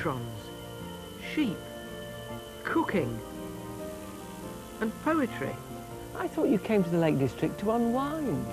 electrons, sheep, cooking, and poetry. I thought you came to the Lake District to unwind.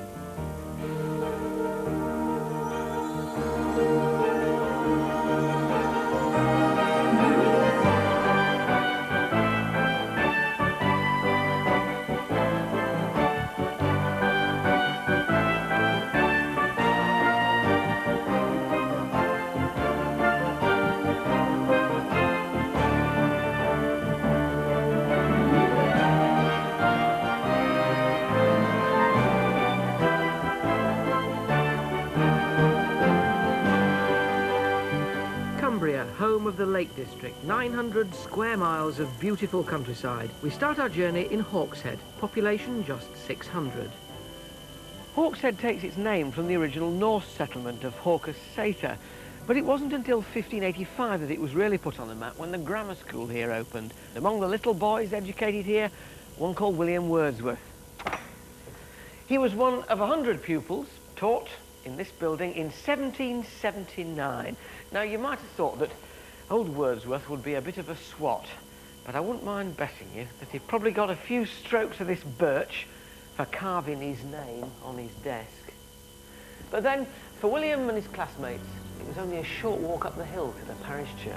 Home of the Lake District, 900 square miles of beautiful countryside. We start our journey in Hawkshead, population just 600. Hawkshead takes its name from the original Norse settlement of Hawkshead, but it wasn't until 1585 that it was really put on the map when the grammar school here opened. Among the little boys educated here, one called William Wordsworth. He was one of 100 pupils taught in this building in 1779. Now, you might have thought that old Wordsworth would be a bit of a swot, but I wouldn't mind betting you that he probably got a few strokes of this birch for carving his name on his desk. But then, for William and his classmates, it was only a short walk up the hill to the parish church.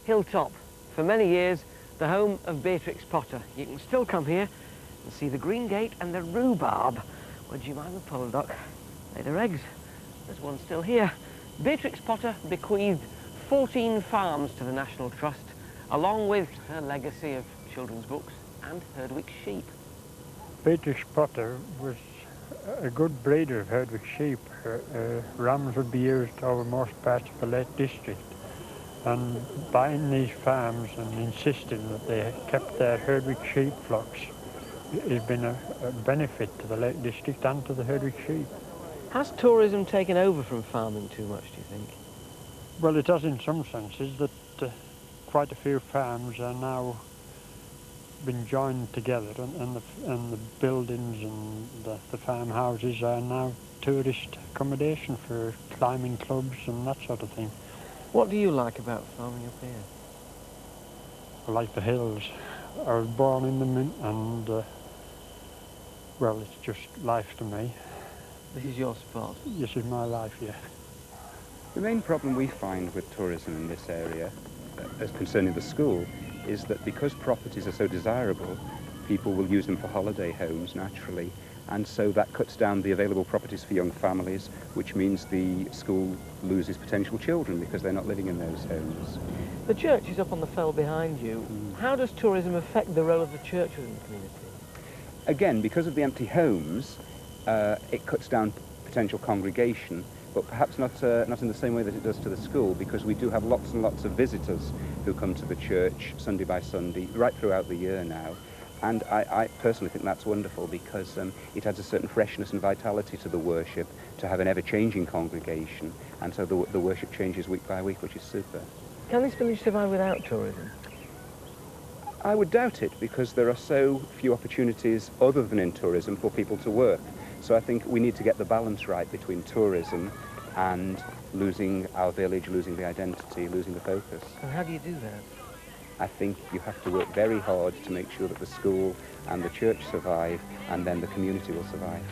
Hilltop, for many years the home of Beatrix Potter. You can still come here and see the green gate and the rhubarb where Jemima Pollock laid her eggs. There's one still here. Beatrix Potter bequeathed 14 farms to the National Trust, along with her legacy of children's books and Herdwick sheep. Beatrix Potter was a good breeder of Herdwick sheep. Rams would be used over most parts of the Lake District. And buying these farms and insisting that they kept their Herdwick sheep flocks has been a benefit to the Lake District and to the Herdwick sheep. Has tourism taken over from farming too much, do you think? Well, it has in some senses, that quite a few farms are now been joined together, and the buildings and the farmhouses are now tourist accommodation for climbing clubs and that sort of thing. What do you like about farming up here? I like the hills. I was born in them and, well, it's just life to me. This is your spot. This is my life, yeah. The main problem we find with tourism in this area, as concerning the school, is that because properties are so desirable, people will use them for holiday homes naturally, and so that cuts down the available properties for young families, which means the school loses potential children because they're not living in those homes. The church is up on the fell behind you. How does tourism affect the role of the church within the community? Again, because of the empty homes, it cuts down potential congregation, but perhaps not in the same way that it does to the school, because we do have lots and lots of visitors who come to the church Sunday by Sunday, right throughout the year now. And I personally think that's wonderful, because it adds a certain freshness and vitality to the worship, to have an ever-changing congregation, and so the worship changes week by week, which is super. Can this village survive without tourism? I would doubt it, because there are so few opportunities other than in tourism for people to work. So I think we need to get the balance right between tourism and losing our village, losing the identity, losing the focus. And how do you do that? I think you have to work very hard to make sure that the school and the church survive, and then the community will survive.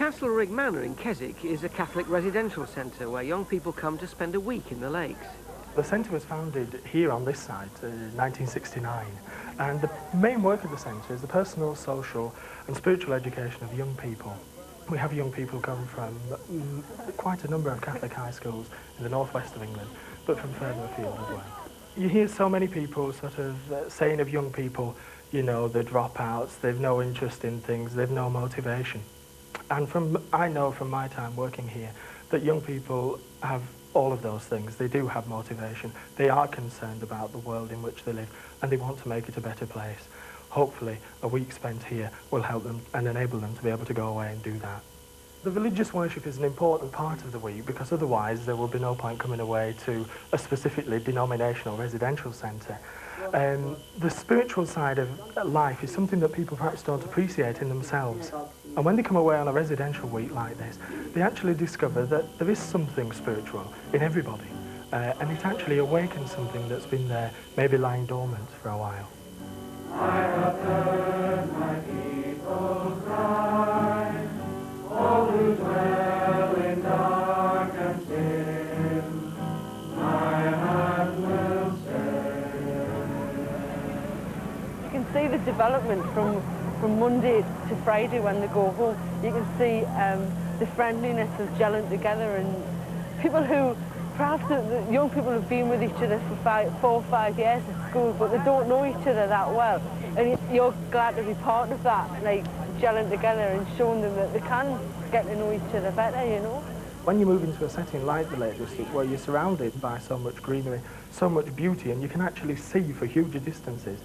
Castlerig Manor in Keswick is a Catholic residential centre where young people come to spend a week in the lakes. The centre was founded here on this site in 1969, and the main work of the centre is the personal, social and spiritual education of young people. We have young people come from quite a number of Catholic high schools in the northwest of England, but from further afield as well. You hear so many people sort of saying of young people, you know, they're dropouts, they've no interest in things, they've no motivation. And I know from my time working here that young people have all of those things. They do have motivation. They are concerned about the world in which they live, and they want to make it a better place. Hopefully, a week spent here will help them and enable them to be able to go away and do that. The religious worship is an important part of the week, because otherwise there will be no point coming away to a specifically denominational residential centre. The spiritual side of life is something that people perhaps don't appreciate in themselves. And when they come away on a residential week like this, they actually discover that there is something spiritual in everybody. and it actually awakens something that's been there, maybe lying dormant for a while. I have heard my people cry, all who dwell in dark and sin, my heart will stay. You can see the development from Monday to Friday when they go home. You can see the friendliness of gelling together, and people who, perhaps the young people have been with each other for 4 or 5 years at school, but they don't know each other that well. And you're glad to be part of that, like gelling together and showing them that they can get to know each other better, you know. When you move into a setting like the Lake District, where you're surrounded by so much greenery, so much beauty, and you can actually see for huge distances,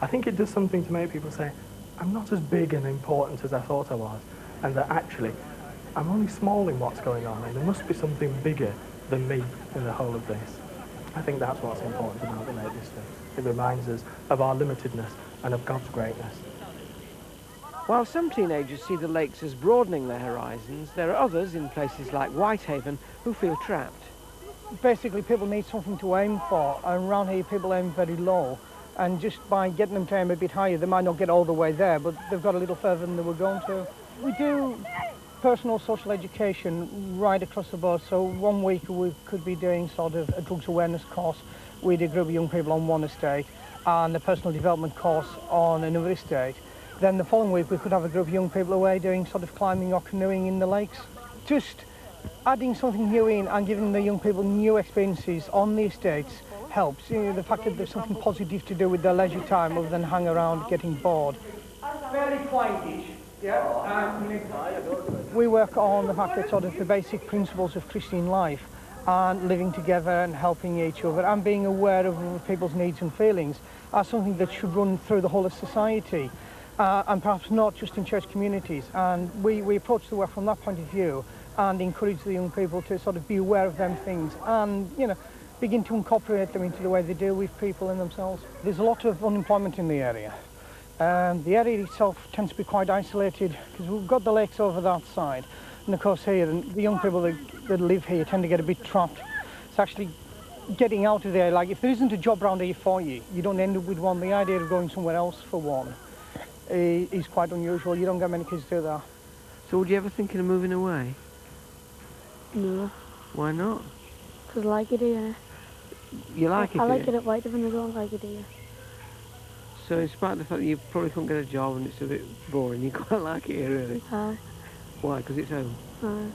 I think it does something to make people say, I'm not as big and important as I thought I was, and that actually, I'm only small in what's going on, and there must be something bigger than me in the whole of this. I think that's what's important about the Lake District. It reminds us of our limitedness and of God's greatness. While some teenagers see the lakes as broadening their horizons, there are others in places like Whitehaven who feel trapped. Basically, people need something to aim for, and around here people aim very low, and just by getting them to aim a bit higher, they might not get all the way there, but they've got a little further than they were going to. We do personal social education right across the board, so 1 week we could be doing sort of a drugs awareness course with a group of young people on one estate, and a personal development course on another estate. Then the following week we could have a group of young people away doing sort of climbing or canoeing in the lakes. Just adding something new in and giving the young people new experiences on the estates helps. You know, the fact that there's something positive to do with their leisure time other than hang around getting bored. Fairly quietish, yeah. We work on the fact that sort of the basic principles of Christian life and living together and helping each other and being aware of other people's needs and feelings are something that should run through the whole of society. And perhaps not just in church communities. And we approach the work from that point of view and encourage the young people to sort of be aware of them things and, you know, begin to incorporate them into the way they deal with people and themselves. There's a lot of unemployment in the area. The area itself tends to be quite isolated because we've got the lakes over that side. And of course here, the young people that live here tend to get a bit trapped. It's actually getting out of there. Like if there isn't a job around here for you, you don't end up with one. The idea of going somewhere else for one is quite unusual. You don't get many kids do that. So would you ever think of moving away? No. Why not? Because I like it here. You like it I like here? it at Whitehaven, I don't like it here. So in spite of the fact that you probably couldn't get a job and it's a bit boring, you quite like it here, really? Aye. Why? Because it's home? Aye.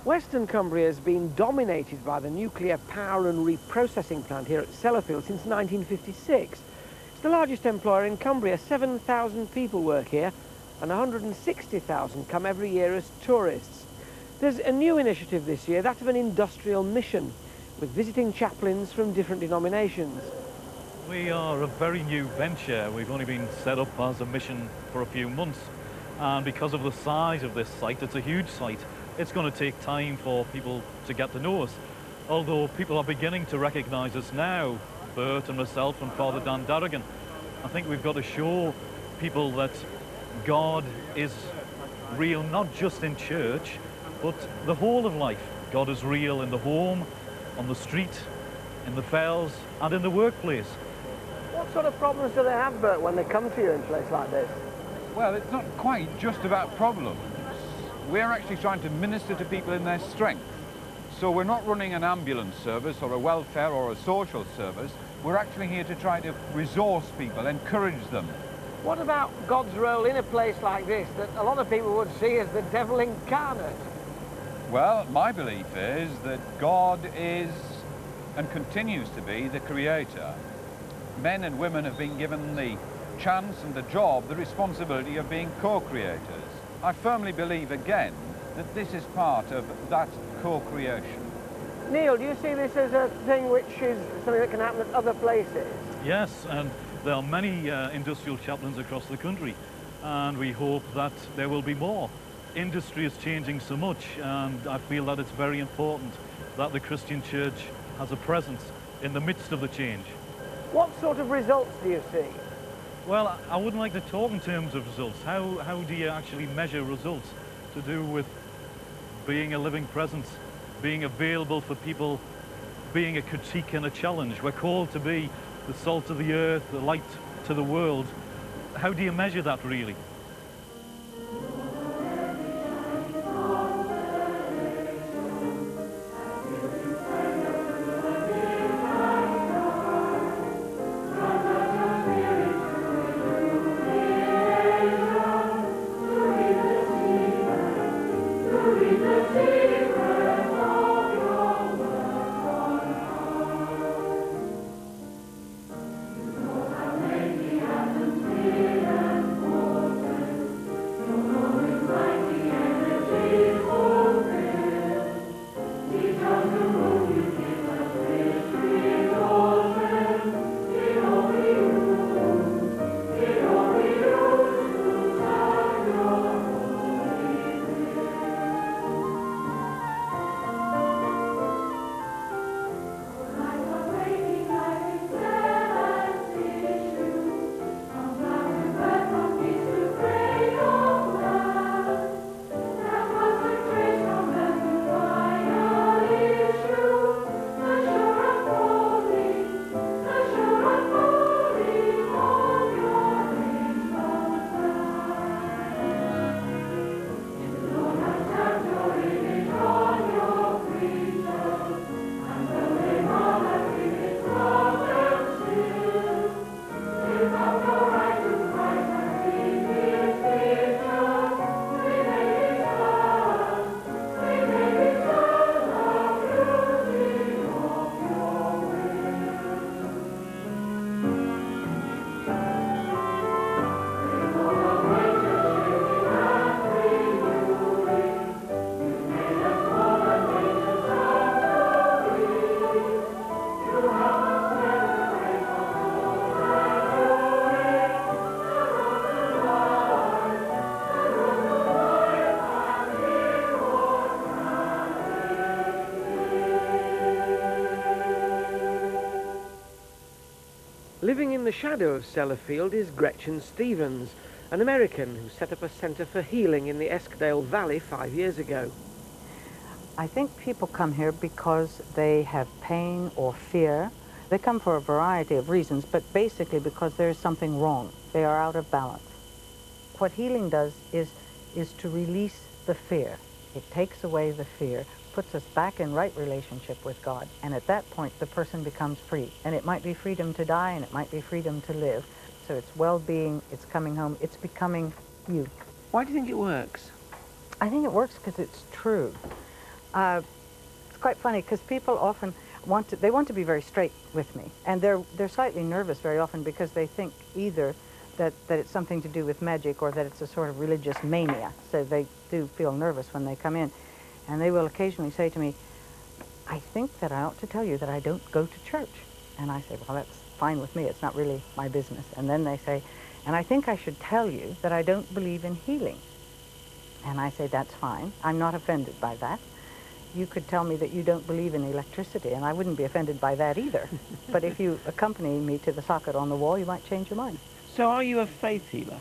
Western Cumbria has been dominated by the nuclear power and reprocessing plant here at Sellafield since 1956. It's It's the largest employer in Cumbria. 7,000 people work here and 160,000 come every year as tourists. There's a new initiative this year, that of an industrial mission, with visiting chaplains from different denominations. We are a very new venture. We've only been set up as a mission for a few months, and because of the size of this site, it's a huge site, it's going to take time for people to get to know us. Although people are beginning to recognise us now, Bert and myself and Father Dan Darrigan. I think we've got to show people that God is real, not just in church, but the whole of life. God is real in the home, on the street, in the fells, and in the workplace. What sort of problems do they have, Bert, when they come to you in a place like this? Well, it's not quite just about problems. We're actually trying to minister to people in their strength. So we're not running an ambulance service or a welfare or a social service. We're actually here to try to resource people, encourage them. What about God's role in a place like this that a lot of people would see as the devil incarnate? Well, my belief is that God is and continues to be the creator. Men and women have been given the chance and the job, the responsibility of being co-creators. I firmly believe again that this is part of that co-creation. Neil, do you see this as a thing which is something that can happen at other places? Yes, and there are many industrial chaplains across the country, and we hope that there will be more. Industry is changing so much, and I feel that it's very important that the Christian Church has a presence in the midst of the change. What sort of results do you see? Well, I wouldn't like to talk in terms of results. How do you actually measure results? To do with being a living presence, being available for people, being a critique and a challenge. We're called to be the salt of the earth, the light to the world. How do you measure that, really? Living in the shadow of Sellafield is Gretchen Stevens, an American who set up a centre for healing in the Eskdale Valley 5 years ago. I think people come here because they have pain or fear. They come for a variety of reasons, but basically because there's something wrong. They are out of balance. What healing does is to release the fear. It takes away the fear, puts us back in right relationship with God, and at that point the person becomes free. And it might be freedom to die, and it might be freedom to live. So it's well-being, it's coming home, it's becoming you. Why do you think it works? I think it works because it's true. It's quite funny because people often, they want to be very straight with me. And they're slightly nervous very often because they think either that it's something to do with magic or that it's a sort of religious mania. So they do feel nervous when they come in. And they will occasionally say to me, I think that I ought to tell you that I don't go to church. And I say, well, that's fine with me. It's not really my business. And then they say, and I think I should tell you that I don't believe in healing. And I say, that's fine. I'm not offended by that. You could tell me that you don't believe in electricity, and I wouldn't be offended by that either. But if you accompany me to the socket on the wall, you might change your mind. So are you a faith healer?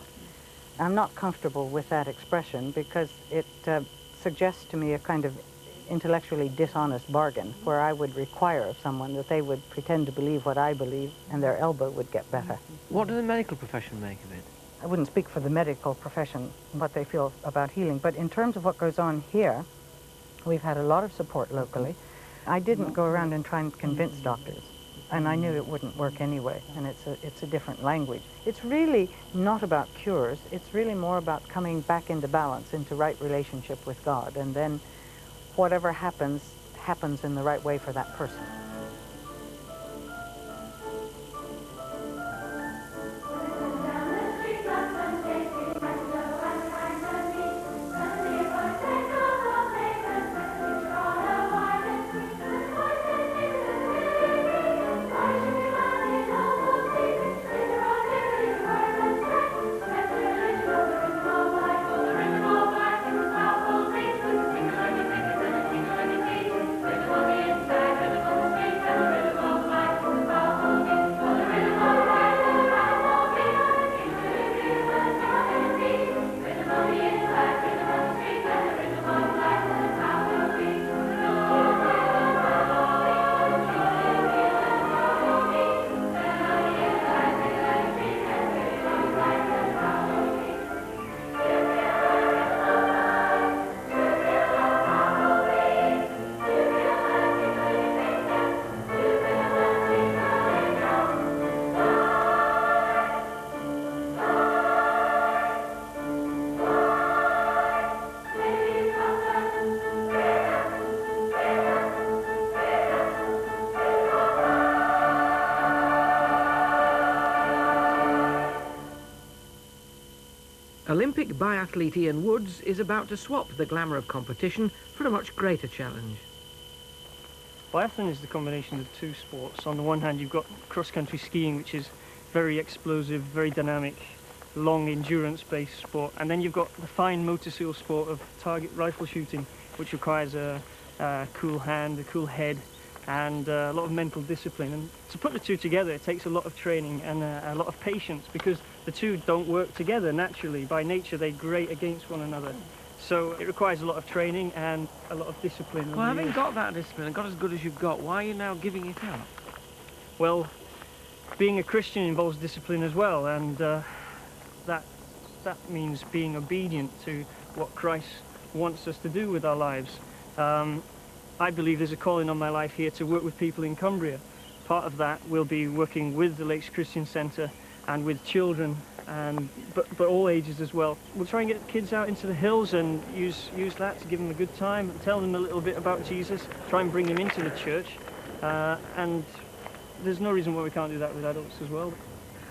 I'm not comfortable with that expression because it suggests to me a kind of intellectually dishonest bargain where I would require of someone that they would pretend to believe what I believe and their elbow would get better. What does the medical profession make of it? I wouldn't speak for the medical profession, what they feel about healing, but in terms of what goes on here, we've had a lot of support locally. I didn't go around and try and convince doctors, and I knew it wouldn't work anyway, and it's a different language. It's really not about cures, it's really more about coming back into balance, into right relationship with God, and then whatever happens, happens in the right way for that person. Olympic biathlete Ian Woods is about to swap the glamour of competition for a much greater challenge. Biathlon is the combination of two sports. On the one hand, you've got cross-country skiing, which is very explosive, very dynamic, long endurance-based sport. And then you've got the fine motor skill sport of target rifle shooting, which requires a cool hand, a cool head, and a lot of mental discipline. And to put the two together, it takes a lot of training and a lot of patience, because the two don't work together naturally. By nature, they grate against one another. So it requires a lot of training and a lot of discipline. Well, having got that discipline and got as good as you've got, why are you now giving it up? Well, being a Christian involves discipline as well, and that means being obedient to what Christ wants us to do with our lives. I believe there's a calling on my life here to work with people in Cumbria. Part of that will be working with the Lakes Christian Centre and with children, but all ages as well. We'll try and get kids out into the hills and use that to give them a good time, tell them a little bit about Jesus, try and bring them into the church, and there's no reason why we can't do that with adults as well.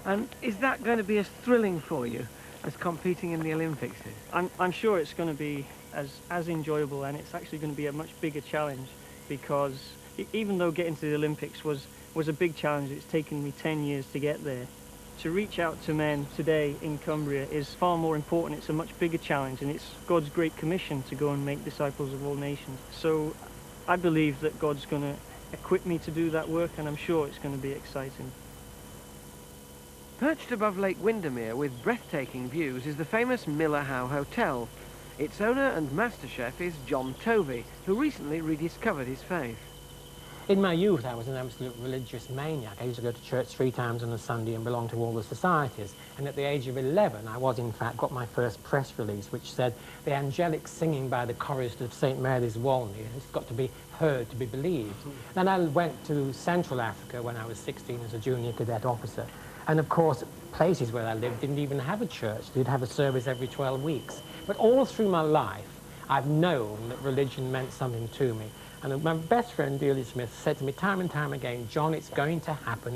And is that going to be as thrilling for you as competing in the Olympics is? I'm sure it's going to be as enjoyable, and it's actually going to be a much bigger challenge, because even though getting to the Olympics was a big challenge, it's taken me 10 years to get there. To reach out to men today in Cumbria is far more important. It's a much bigger challenge, and it's God's great commission to go and make disciples of all nations. So I believe that God's going to equip me to do that work, and I'm sure it's going to be exciting. Perched above Lake Windermere with breathtaking views is the famous Miller Howe Hotel. Its owner and master chef is John Tovey, who recently rediscovered his faith. In my youth, I was an absolute religious maniac. I used to go to church 3 times on a Sunday and belong to all the societies. And at the age of 11, I was, in fact, got my first press release, which said, the angelic singing by the chorus of St. Mary's Walney has got to be heard to be believed. Then I went to Central Africa when I was 16 as a junior cadet officer. And, of course, places where I lived didn't even have a church. They'd have a service every 12 weeks. But all through my life, I've known that religion meant something to me. And my best friend, Delia Smith, said to me time and time again, John, it's going to happen,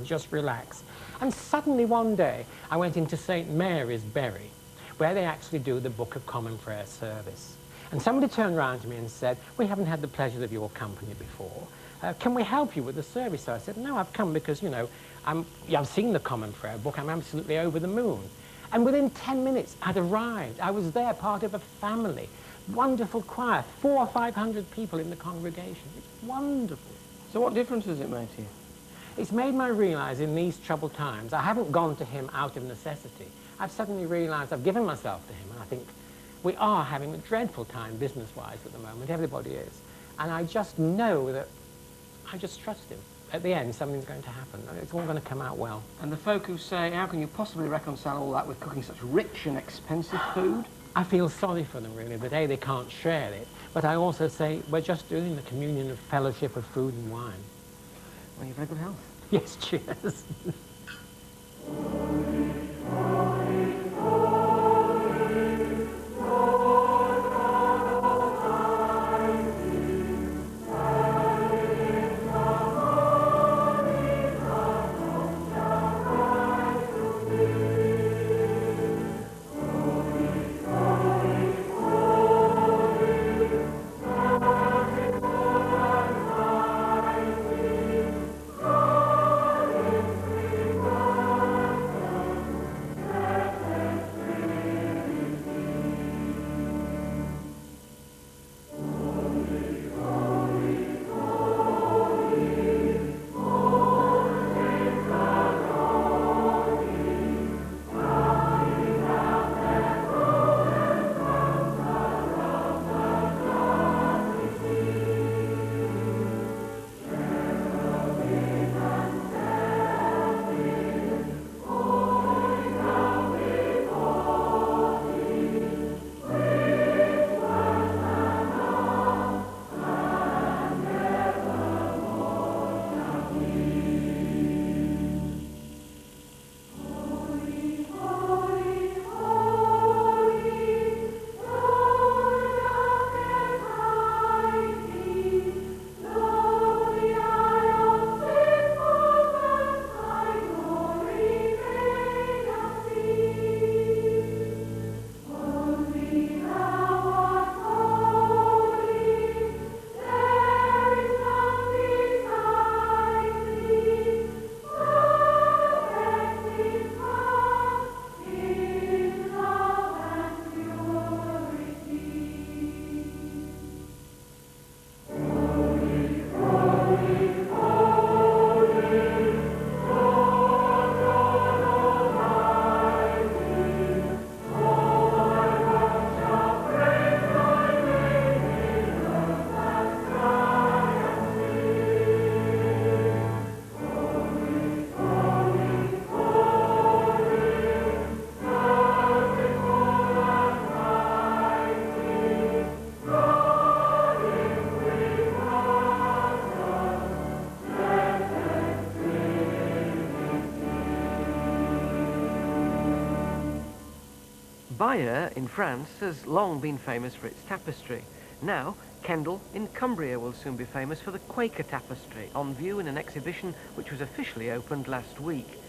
just relax. And suddenly one day, I went into St. Mary's, Bury, where they actually do the Book of Common Prayer service. And somebody turned around to me and said, we haven't had the pleasure of your company before. Can we help you with the service? So I said, no, I've come because, you know, I've seen the Common Prayer book. I'm absolutely over the moon. And within 10 minutes, I'd arrived. I was there, part of a family. Wonderful choir, 400 or 500 people in the congregation. It's wonderful. So what difference does it make to you? It's made me realise in these troubled times, I haven't gone to him out of necessity. I've suddenly realised I've given myself to him, and I think we are having a dreadful time business-wise at the moment. Everybody is. And I just know that I just trust him. At the end, something's going to happen. It's all going to come out well. And the folk who say, how can you possibly reconcile all that with cooking such rich and expensive food? I feel sorry for them, really, that A, they can't share it, but I also say we're just doing the communion of fellowship of food and wine. Well, you've very good health. Yes, cheers. Bayeux in France has long been famous for its tapestry. Now, Kendal in Cumbria will soon be famous for the Quaker tapestry, on view in an exhibition which was officially opened last week.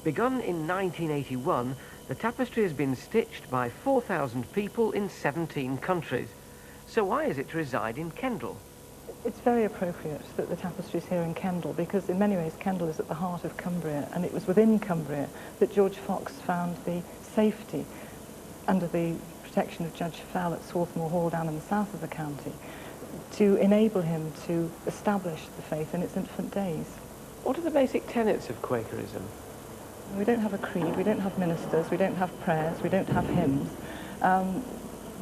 Begun in 1981, the tapestry has been stitched by 4,000 people in 17 countries. So why is it to reside in Kendal? It's very appropriate that the tapestry is here in Kendal, because in many ways Kendal is at the heart of Cumbria, and it was within Cumbria that George Fox found the safety under the protection of Judge Fell at Swarthmore Hall down in the south of the county, to enable him to establish the faith in its infant days. What are the basic tenets of Quakerism? We don't have a creed, we don't have ministers, we don't have prayers, we don't have hymns.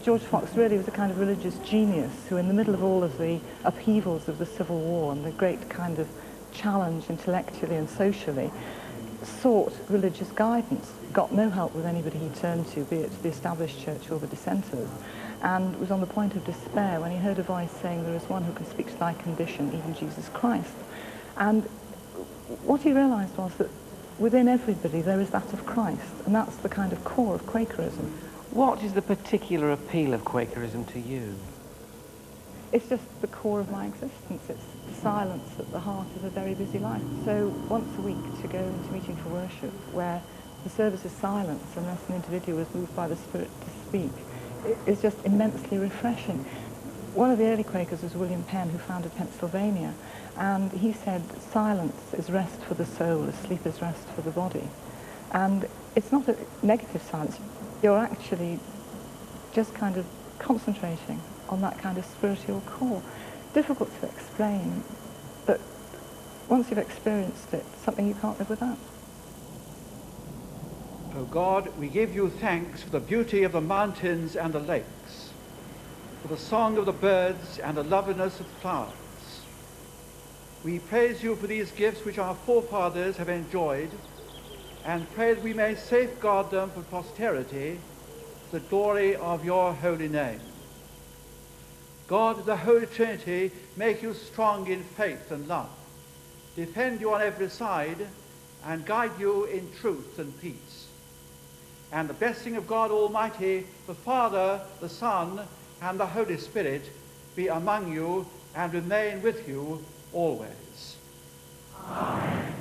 George Fox really was a kind of religious genius who, in the middle of all of the upheavals of the Civil War and the great kind of challenge intellectually and socially, sought religious guidance, got no help with anybody he turned to, be it the established church or the dissenters, and was on the point of despair when he heard a voice saying, "There is one who can speak to thy condition, even Jesus Christ." And what he realised was that within everybody there is that of Christ, and that's the kind of core of Quakerism. What is the particular appeal of Quakerism to you? it's just the core of my existence. It's silence at the heart of a very busy life. So once a week to go into meeting for worship, where the service is silence unless an individual is moved by the Spirit to speak, is just immensely refreshing. One of the early Quakers was William Penn, who founded Pennsylvania, and he said silence is rest for the soul as sleep is rest for the body. And it's not a negative silence. You're actually just kind of concentrating on that kind of spiritual core. Difficult to explain, but once you've experienced it, it's something you can't live without. O God, we give you thanks for the beauty of the mountains and the lakes, for the song of the birds and the loveliness of the flowers. We praise you for these gifts which our forefathers have enjoyed, and pray that we may safeguard them for posterity, to the glory of your holy name. God, the Holy Trinity, make you strong in faith and love, defend you on every side, and guide you in truth and peace. And the blessing of God Almighty, the Father, the Son, and the Holy Spirit be among you and remain with you always. Amen.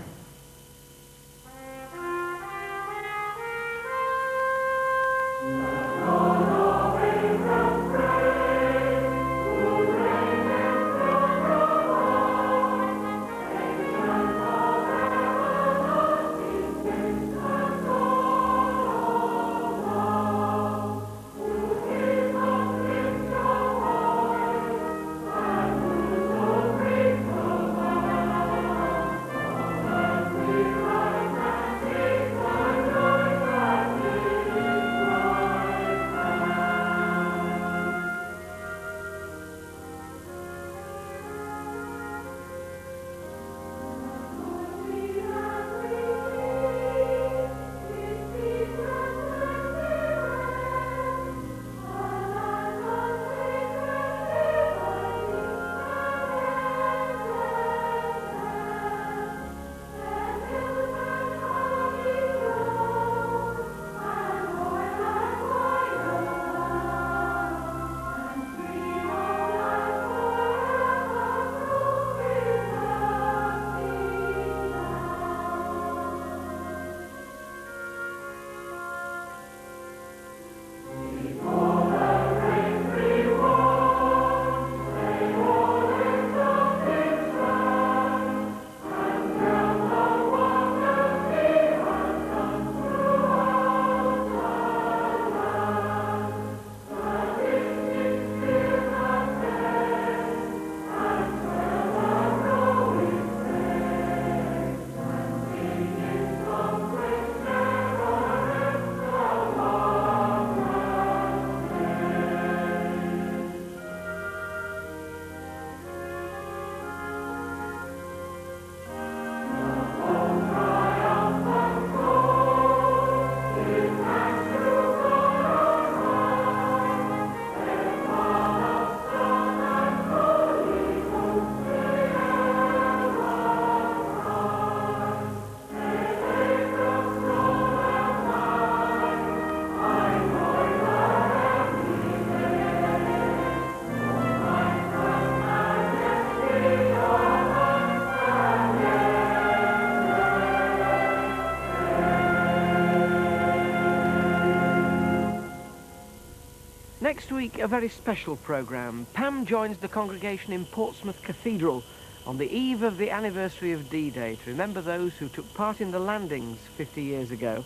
Next week, a very special programme. Pam joins the congregation in Portsmouth Cathedral on the eve of the anniversary of D-Day to remember those who took part in the landings 50 years ago.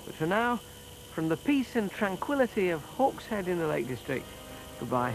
But for now, from the peace and tranquility of Hawkshead in the Lake District, goodbye.